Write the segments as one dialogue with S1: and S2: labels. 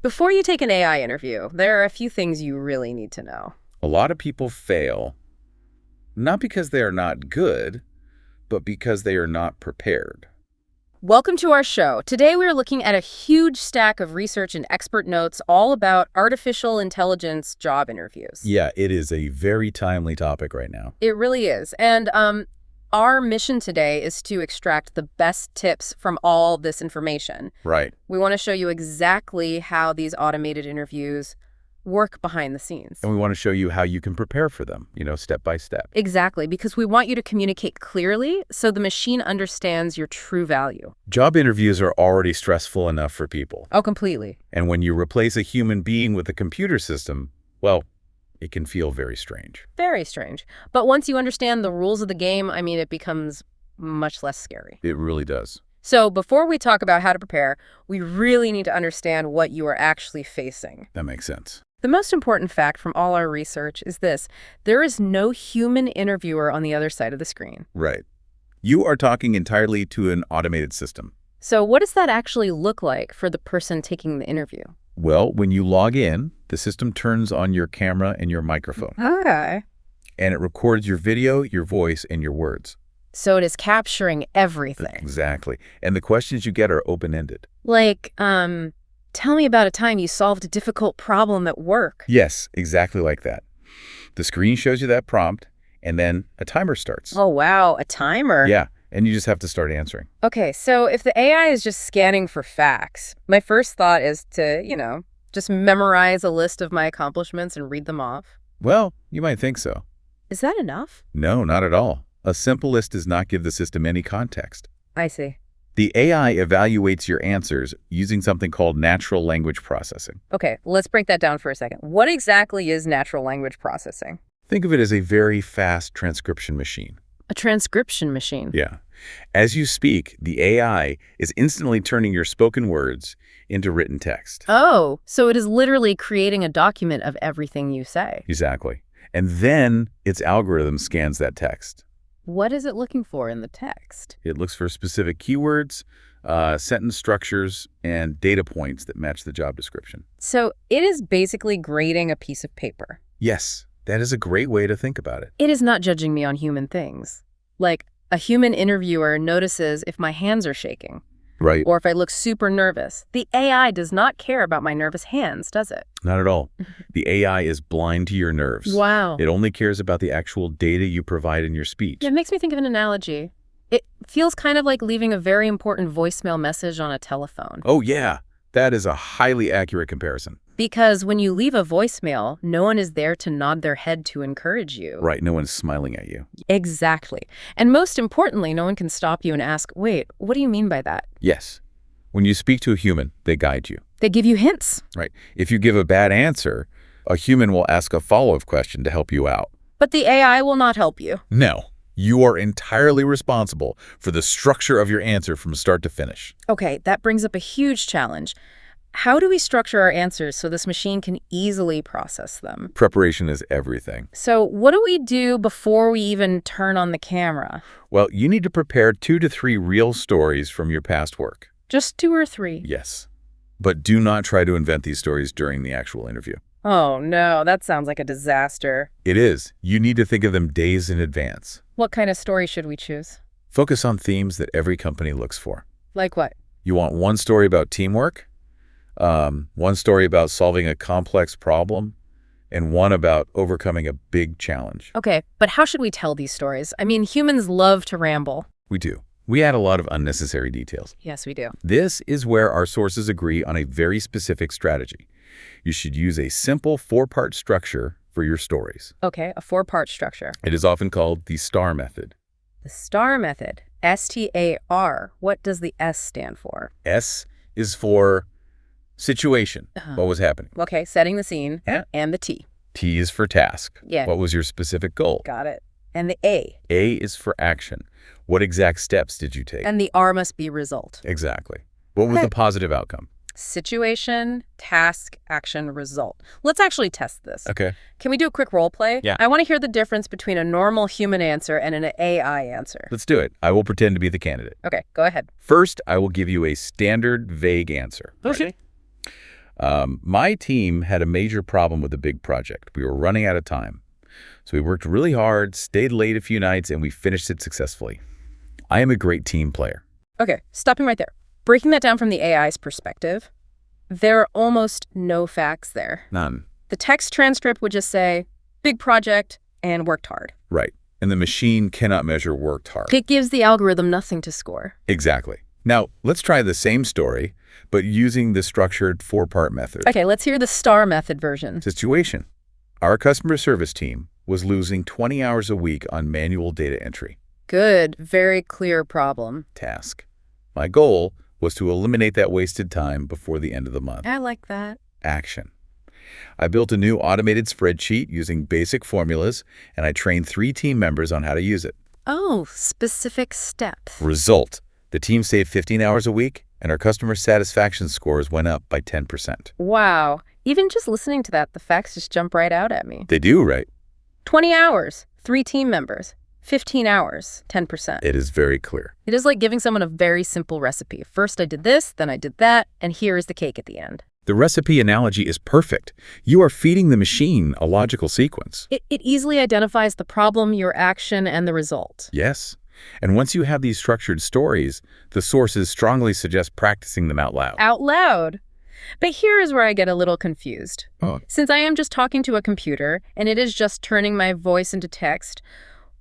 S1: Before you take an AI interview, there are a few things you really need to know.
S2: A lot of people fail, not because they are not good, but because they are not prepared.
S1: Welcome to our show. Today we are looking at a huge stack of research and expert notes all about artificial intelligence job interviews.
S2: Yeah, it is a very timely topic right now.
S1: It really is. And our mission today is to extract the best tips from all this information.
S2: Right.
S1: We want to show you exactly how these automated interviews work behind the scenes.
S2: And we want to show you how you can prepare for them, step by step.
S1: Exactly, because we want you to communicate clearly so the machine understands your true value.
S2: Job interviews are already stressful enough for people.
S1: Oh, completely.
S2: And when you replace a human being with a computer system, well, it can feel very strange.
S1: Very strange. But once you understand the rules of the game, it becomes much less scary.
S2: It really does.
S1: So before we talk about how to prepare, we really need to understand what you are actually facing.
S2: That makes sense.
S1: The most important fact from all our research is this: there is no human interviewer on the other side of the screen.
S2: Right. You are talking entirely to an automated system.
S1: So what does that actually look like for the person taking the interview?
S2: Well, when you log in, the system turns on your camera and your microphone.
S1: Okay.
S2: And it records your video, your voice, and your words.
S1: So it is capturing everything.
S2: Exactly. And the questions you get are open-ended.
S1: Like, tell me about a time you solved a difficult problem at work.
S2: Yes, exactly like that. The screen shows you that prompt, and then a timer starts.
S1: Oh, wow, a timer.
S2: Yeah, and you just have to start answering.
S1: Okay, so if the AI is just scanning for facts, my first thought is to, just memorize a list of my accomplishments and read them off.
S2: Well, you might think so.
S1: Is that enough?
S2: No, not at all. A simple list does not give the system any context.
S1: I see.
S2: The AI evaluates your answers using something called natural language processing.
S1: Okay, let's break that down for a second. What exactly is natural language processing?
S2: Think of it as a very fast transcription machine.
S1: A transcription machine?
S2: Yeah. As you speak, the AI is instantly turning your spoken words into written text.
S1: Oh, so it is literally creating a document of everything you say.
S2: Exactly. And then its algorithm scans that text.
S1: What is it looking for in the text?
S2: It looks for specific keywords, sentence structures, and data points that match the job description.
S1: So it is basically grading a piece of paper.
S2: Yes, that is a great way to think about it.
S1: It is not judging me on human things. Like, a human interviewer notices if my hands are shaking.
S2: Right.
S1: Or if I look super nervous. The AI does not care about my nervous hands, does it?
S2: Not at all. The AI is blind to your nerves.
S1: Wow.
S2: It only cares about the actual data you provide in your speech.
S1: It makes me think of an analogy. It feels kind of like leaving a very important voicemail message on a telephone.
S2: Oh, yeah. That is a highly accurate comparison.
S1: Because when you leave a voicemail, no one is there to nod their head to encourage you.
S2: Right. No one's smiling at you.
S1: Exactly. And most importantly, no one can stop you and ask, wait, what do you mean by that?
S2: Yes. When you speak to a human, they guide you.
S1: They give you hints.
S2: Right. If you give a bad answer, a human will ask a follow-up question to help you out.
S1: But the AI will not help you.
S2: No. You are entirely responsible for the structure of your answer from start to finish.
S1: Okay, that brings up a huge challenge. How do we structure our answers so this machine can easily process them?
S2: Preparation is everything.
S1: So what do we do before we even turn on the camera?
S2: Well, you need to prepare 2 to 3 real stories from your past work.
S1: Just 2 or 3?
S2: Yes. But do not try to invent these stories during the actual interview.
S1: Oh no, that sounds like a disaster.
S2: It is. You need to think of them days in advance.
S1: What kind of story should we choose?
S2: Focus on themes that every company looks for.
S1: Like what?
S2: You want one story about teamwork, one story about solving a complex problem, and one about overcoming a big challenge.
S1: Okay, but how should we tell these stories? Humans love to ramble.
S2: We do. We add a lot of unnecessary details.
S1: Yes, we do.
S2: This is where our sources agree on a very specific strategy. You should use a simple 4-part structure for your stories.
S1: Okay, a 4-part structure.
S2: It is often called the STAR method.
S1: The STAR method. S-T-A-R. What does the S stand for?
S2: S is for situation. What was happening?
S1: Okay, setting the scene.
S2: Yeah.
S1: And the T.
S2: T is for task.
S1: Yeah.
S2: What was your specific goal?
S1: Got it. And the A.
S2: A is for action. What exact steps did you take?
S1: And the R must be result.
S2: Exactly. What was the positive outcome?
S1: Situation, task, action, result. Let's actually test this.
S2: Okay.
S1: Can we do a quick role play?
S2: Yeah.
S1: I want to hear the difference between a normal human answer and an AI answer.
S2: Let's do it. I will pretend to be the candidate.
S1: Okay, go ahead.
S2: First, I will give you a standard vague answer.
S1: Okay.
S2: My team had a major problem with a big project. We were running out of time. So we worked really hard, stayed late a few nights, and we finished it successfully. I am a great team player.
S1: Okay, stopping right there. Breaking that down from the AI's perspective, there are almost no facts there.
S2: None.
S1: The text transcript would just say, big project and worked hard.
S2: Right. And the machine cannot measure worked hard.
S1: It gives the algorithm nothing to score.
S2: Exactly. Now, let's try the same story, but using the structured four-part method.
S1: Okay, let's hear the STAR method version.
S2: Situation. Our customer service team was losing 20 hours a week on manual data entry.
S1: Good, very clear problem.
S2: Task. My goal was to eliminate that wasted time before the end of the month.
S1: I like that.
S2: Action. I built a new automated spreadsheet using basic formulas, and I trained 3 team members on how to use it.
S1: Oh, specific steps.
S2: Result. The team saved 15 hours a week, and our customer satisfaction scores went up by 10%.
S1: Wow. Even just listening to that, the facts just jump right out at me.
S2: They do, right?
S1: 20 hours, 3 team members. 15 hours, 10%.
S2: It is very clear.
S1: It is like giving someone a very simple recipe. First I did this, then I did that, and here is the cake at the end.
S2: The recipe analogy is perfect. You are feeding the machine a logical sequence.
S1: It easily identifies the problem, your action, and the result.
S2: Yes. And once you have these structured stories, the sources strongly suggest practicing them out loud.
S1: Out loud. But here is where I get a little confused.
S2: Oh.
S1: Since I am just talking to a computer, and it is just turning my voice into text,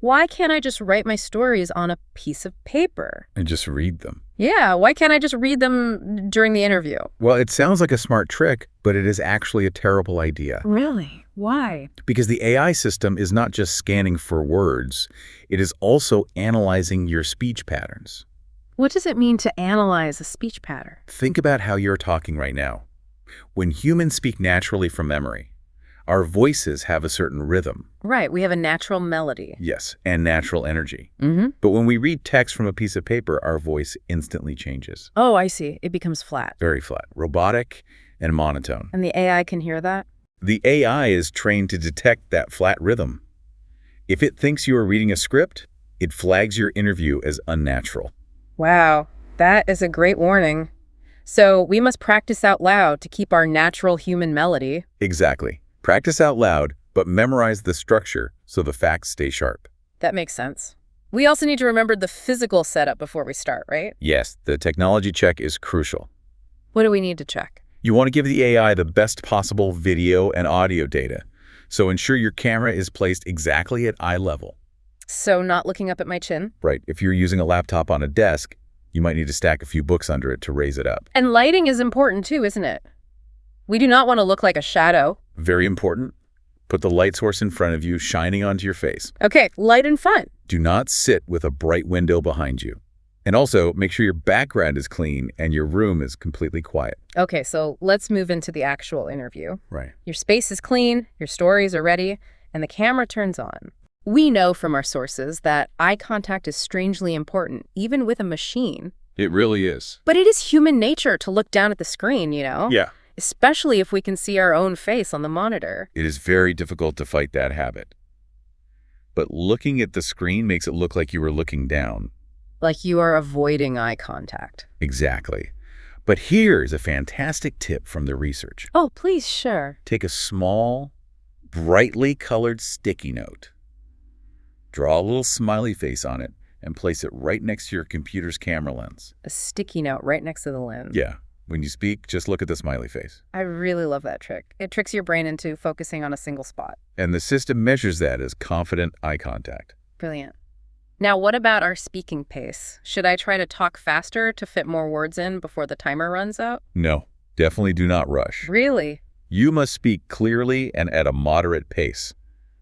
S1: why can't I just write my stories on a piece of paper?
S2: And just read them.
S1: Yeah, why can't I just read them during the interview?
S2: Well, it sounds like a smart trick, but it is actually a terrible idea.
S1: Really? Why?
S2: Because the AI system is not just scanning for words, it is also analyzing your speech patterns.
S1: What does it mean to analyze a speech pattern?
S2: Think about how you're talking right now. When humans speak naturally from memory, our voices have a certain rhythm.
S1: Right, we have a natural melody.
S2: Yes, and natural energy.
S1: Mm-hmm.
S2: But when we read text from a piece of paper, our voice instantly changes.
S1: Oh, I see. It becomes flat.
S2: Very flat, robotic, and monotone.
S1: And the AI can hear that?
S2: The AI is trained to detect that flat rhythm. If it thinks you are reading a script, it flags your interview as unnatural.
S1: Wow, that is a great warning. So we must practice out loud to keep our natural human melody.
S2: Exactly. Practice out loud, but memorize the structure so the facts stay sharp.
S1: That makes sense. We also need to remember the physical setup before we start, right?
S2: Yes, the technology check is crucial.
S1: What do we need to check?
S2: You want to give the AI the best possible video and audio data, so ensure your camera is placed exactly at eye level.
S1: So not looking up at my chin?
S2: Right, if you're using a laptop on a desk, you might need to stack a few books under it to raise it up.
S1: And lighting is important too, isn't it? We do not want to look like a shadow.
S2: Very important. Put the light source in front of you, shining onto your face.
S1: Okay, light in front.
S2: Do not sit with a bright window behind you. And also, make sure your background is clean and your room is completely quiet.
S1: Okay, so let's move into the actual interview.
S2: Right.
S1: Your space is clean, your stories are ready, and the camera turns on. We know from our sources that eye contact is strangely important, even with a machine.
S2: It really is.
S1: But it is human nature to look down at the screen, you know?
S2: Yeah.
S1: Especially if we can see our own face on the monitor.
S2: It is very difficult to fight that habit. But looking at the screen makes it look like you were looking down.
S1: Like you are avoiding eye contact.
S2: Exactly. But here's a fantastic tip from the research.
S1: Oh, please, sure.
S2: Take a small, brightly colored sticky note. Draw a little smiley face on it and place it right next to your computer's camera lens.
S1: A sticky note right next to the lens.
S2: Yeah. When you speak, just look at the smiley face.
S1: I really love that trick. It tricks your brain into focusing on a single spot.
S2: And the system measures that as confident eye contact.
S1: Brilliant. Now, what about our speaking pace? Should I try to talk faster to fit more words in before the timer runs out?
S2: No, definitely do not rush.
S1: Really?
S2: You must speak clearly and at a moderate pace.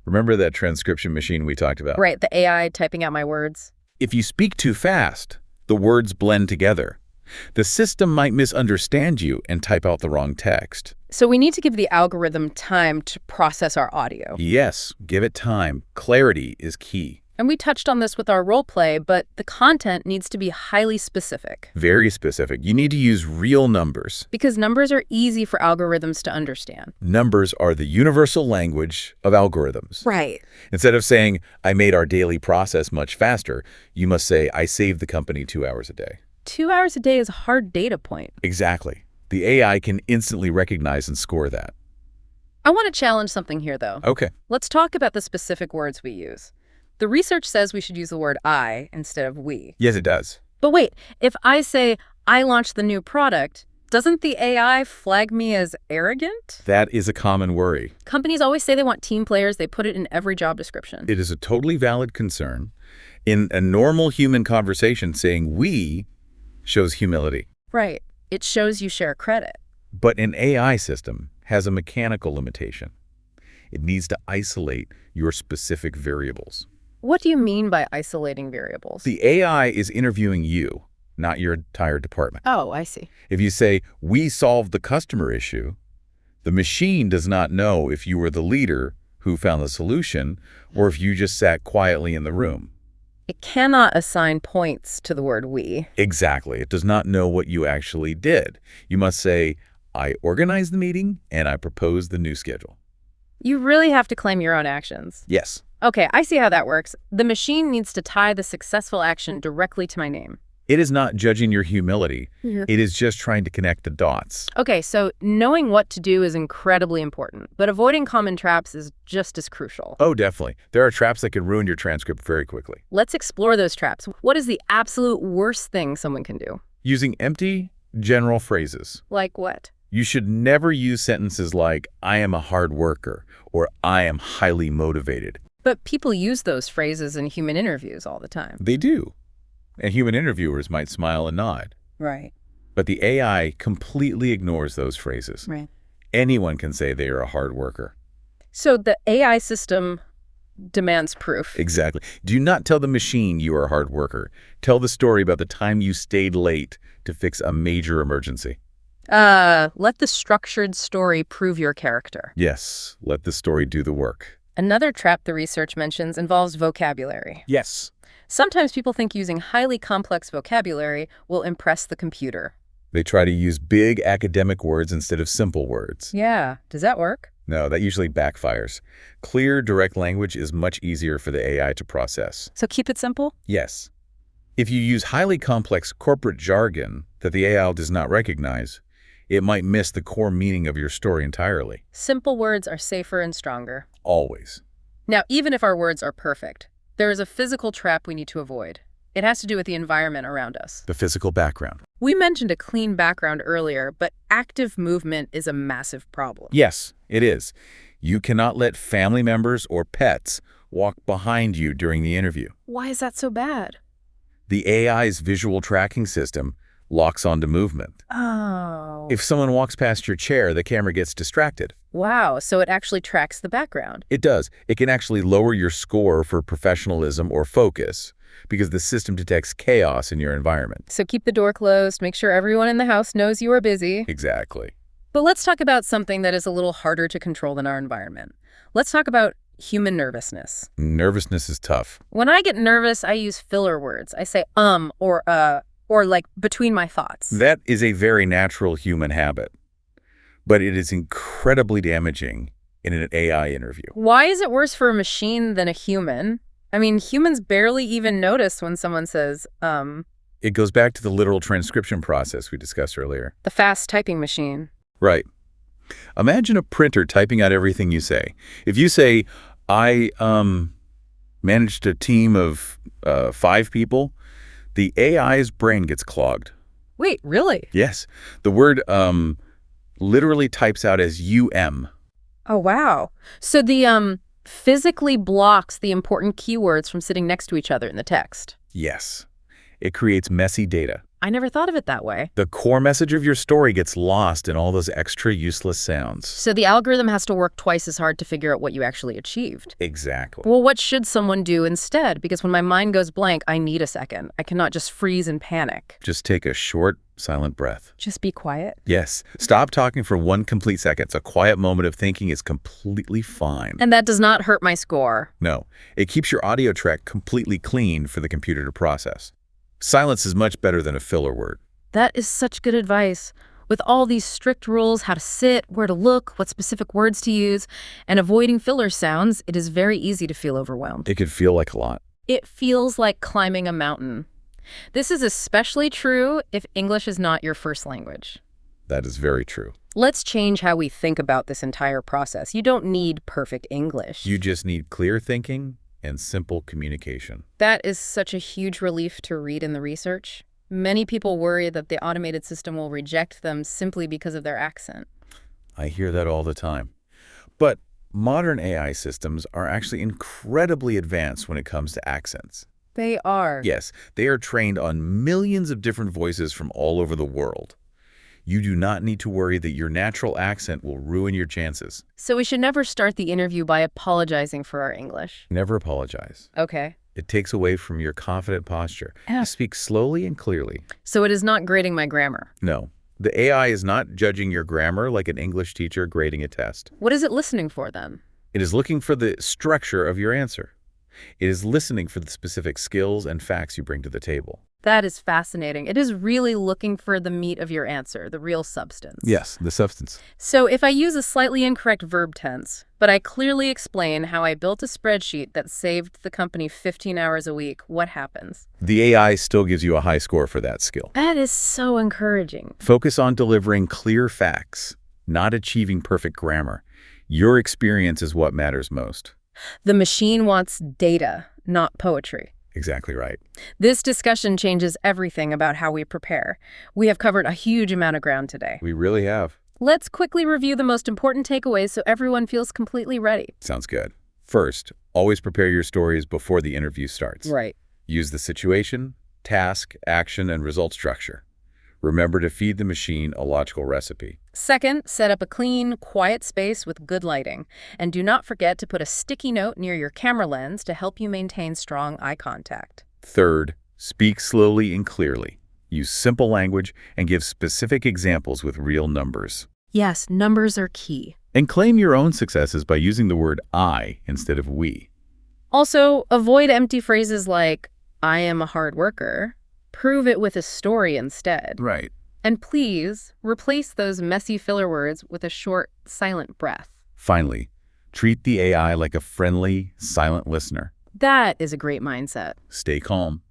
S2: Remember that transcription machine we talked about?
S1: Right, the AI typing out my words.
S2: If you speak too fast, the words blend together. The system might misunderstand you and type out the wrong text.
S1: So we need to give the algorithm time to process our audio.
S2: Yes, give it time. Clarity is key.
S1: And we touched on this with our role play, but the content needs to be highly specific.
S2: Very specific. You need to use real numbers.
S1: Because numbers are easy for algorithms to understand.
S2: Numbers are the universal language of algorithms.
S1: Right.
S2: Instead of saying, I made our daily process much faster, you must say, I saved the company 2 hours a day.
S1: 2 hours a day is a hard data point.
S2: Exactly. The AI can instantly recognize and score that.
S1: I want to challenge something here, though.
S2: Okay.
S1: Let's talk about the specific words we use. The research says we should use the word I instead of we.
S2: Yes, it does.
S1: But wait, if I say, I launched the new product, doesn't the AI flag me as arrogant?
S2: That is a common worry.
S1: Companies always say they want team players. They put it in every job description.
S2: It is a totally valid concern. In a normal human conversation, saying we shows humility.
S1: Right. It shows you share credit.
S2: But an AI system has a mechanical limitation. It needs to isolate your specific variables.
S1: What do you mean by isolating variables?
S2: The AI is interviewing you, not your entire department.
S1: Oh, I see.
S2: If you say, we solved the customer issue, the machine does not know if you were the leader who found the solution or if you just sat quietly in the room.
S1: It cannot assign points to the word we.
S2: Exactly. It does not know what you actually did. You must say, I organized the meeting and I proposed the new schedule.
S1: You really have to claim your own actions.
S2: Yes.
S1: Okay, I see how that works. The machine needs to tie the successful action directly to my name.
S2: It is not judging your humility.
S1: Yeah.
S2: It is just trying to connect the dots.
S1: Okay, so knowing what to do is incredibly important, but avoiding common traps is just as crucial.
S2: Oh, definitely. There are traps that can ruin your transcript very quickly.
S1: Let's explore those traps. What is the absolute worst thing someone can do?
S2: Using empty, general phrases.
S1: Like what?
S2: You should never use sentences like, I am a hard worker, or I am highly motivated.
S1: But people use those phrases in human interviews all the time.
S2: They do. And human interviewers might smile and nod.
S1: Right.
S2: But the AI completely ignores those phrases.
S1: Right.
S2: Anyone can say they are a hard worker.
S1: So the AI system demands proof.
S2: Exactly. Do not tell the machine you are a hard worker. Tell the story about the time you stayed late to fix a major emergency.
S1: Let the structured story prove your character.
S2: Yes, let the story do the work.
S1: Another trap the research mentions involves vocabulary.
S2: Yes.
S1: Sometimes people think using highly complex vocabulary will impress the computer.
S2: They try to use big academic words instead of simple words.
S1: Yeah. Does that work?
S2: No, that usually backfires. Clear, direct language is much easier for the AI to process.
S1: So keep it simple?
S2: Yes. If you use highly complex corporate jargon that the AI does not recognize, it might miss the core meaning of your story entirely.
S1: Simple words are safer and stronger.
S2: Always.
S1: Now, even if our words are perfect, there is a physical trap we need to avoid. It has to do with the environment around us.
S2: The physical background.
S1: We mentioned a clean background earlier, but active movement is a massive problem.
S2: Yes, it is. You cannot let family members or pets walk behind you during the interview.
S1: Why is that so bad?
S2: The AI's visual tracking system locks onto movement.
S1: Oh.
S2: If someone walks past your chair, the camera gets distracted.
S1: Wow, so it actually tracks the background.
S2: It does. It can actually lower your score for professionalism or focus because the system detects chaos in your environment.
S1: So keep the door closed, make sure everyone in the house knows you are busy.
S2: Exactly.
S1: But let's talk about something that is a little harder to control than our environment. Let's talk about human nervousness.
S2: Nervousness is tough.
S1: When I get nervous, I use filler words. I say or like between my thoughts.
S2: That is a very natural human habit, but it is incredibly damaging in an AI interview.
S1: Why is it worse for a machine than a human? I mean, humans barely even notice when someone says,
S2: It goes back to the literal transcription process we discussed earlier.
S1: the fast typing machine.
S2: Right. Imagine a printer typing out everything you say. If you say, I managed a team of 5 people, the AI's brain gets clogged.
S1: Wait, really?
S2: Yes. The word literally types out as UM.
S1: Oh, wow. So the physically blocks the important keywords from sitting next to each other in the text.
S2: Yes. It creates messy data.
S1: I never thought of it that way.
S2: The core message of your story gets lost in all those extra useless sounds.
S1: So the algorithm has to work twice as hard to figure out what you actually achieved.
S2: Exactly.
S1: Well, what should someone do instead? Because when my mind goes blank, I need a second. I cannot just freeze and panic.
S2: Just take a short, silent breath.
S1: Just be quiet.
S2: Yes. Stop talking for 1 complete second. A quiet moment of thinking is completely fine.
S1: And that does not hurt my score.
S2: No. It keeps your audio track completely clean for the computer to process. Silence is much better than a filler word.
S1: That is such good advice. With all these strict rules, how to sit, where to look, what specific words to use, and avoiding filler sounds, it is very easy to feel overwhelmed.
S2: It could feel like a lot.
S1: It feels like climbing a mountain. This is especially true if English is not your first language.
S2: That is very true.
S1: Let's change how we think about this entire process. You don't need perfect English.
S2: You just need clear thinking and simple communication.
S1: That is such a huge relief to read in the research. Many people worry that the automated system will reject them simply because of their accent.
S2: I hear that all the time. But modern AI systems are actually incredibly advanced when it comes to accents.
S1: They are.
S2: Yes, they are trained on millions of different voices from all over the world. You do not need to worry that your natural accent will ruin your chances.
S1: So we should never start the interview by apologizing for our English.
S2: Never apologize.
S1: Okay.
S2: It takes away from your confident posture. Speak slowly and clearly.
S1: So it is not grading my grammar.
S2: No, the AI is not judging your grammar like an English teacher grading a test.
S1: What is it listening for then?
S2: It is looking for the structure of your answer. It is listening for the specific skills and facts you bring to the table.
S1: That is fascinating. It is really looking for the meat of your answer, the real substance.
S2: Yes, the substance.
S1: So if I use a slightly incorrect verb tense, but I clearly explain how I built a spreadsheet that saved the company 15 hours a week, what happens?
S2: The AI still gives you a high score for that skill.
S1: That is so encouraging.
S2: Focus on delivering clear facts, not achieving perfect grammar. Your experience is what matters most.
S1: The machine wants data, not poetry.
S2: Exactly right.
S1: This discussion changes everything about how we prepare. We have covered a huge amount of ground today.
S2: We really have.
S1: Let's quickly review the most important takeaways so everyone feels completely ready.
S2: Sounds good. First, always prepare your stories before the interview starts.
S1: Right.
S2: Use the situation, task, action, and result structure. Remember to feed the machine a logical recipe.
S1: Second, set up a clean, quiet space with good lighting. And do not forget to put a sticky note near your camera lens to help you maintain strong eye contact.
S2: Third, speak slowly and clearly. Use simple language and give specific examples with real numbers.
S1: Yes, numbers are key.
S2: And claim your own successes by using the word I instead of we.
S1: Also, avoid empty phrases like, I am a hard worker. Prove it with a story instead.
S2: Right.
S1: And please, replace those messy filler words with a short, silent breath.
S2: Finally, treat the AI like a friendly, silent listener.
S1: That is a great mindset.
S2: Stay calm.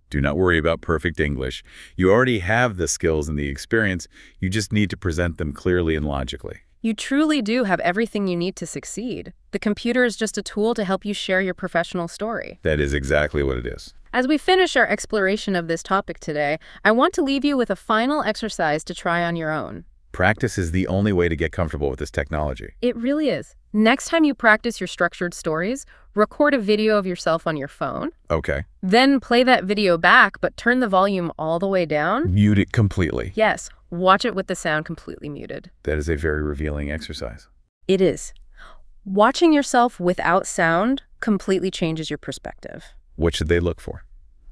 S2: Do not worry about perfect English. You already have the skills and the experience. You just need to present them clearly and logically.
S1: You truly do have everything you need to succeed. The computer is just a tool to help you share your professional story.
S2: That is exactly what it is.
S1: As we finish our exploration of this topic today, I want to leave you with a final exercise to try on your own.
S2: Practice is the only way to get comfortable with this technology.
S1: It really is. Next time you practice your structured stories, record a video of yourself on your phone.
S2: Okay.
S1: Then play that video back, but turn the volume all the way down.
S2: Mute it completely.
S1: Yes, watch it with the sound completely muted.
S2: That is a very revealing exercise.
S1: It is. Watching yourself without sound completely changes your perspective.
S2: What should they look for?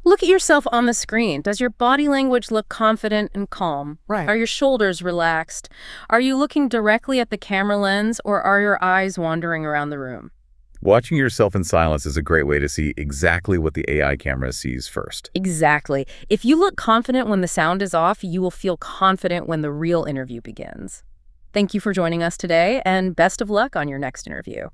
S1: Look at yourself on the screen. Does your body language look confident and calm?
S2: Right.
S1: Are your shoulders relaxed? Are you looking directly at the camera lens, or are your eyes wandering around the room?
S2: Watching yourself in silence is a great way to see exactly what the AI camera sees first.
S1: Exactly. If you look confident when the sound is off, you will feel confident when the real interview begins. Thank you for joining us today, and best of luck on your next interview.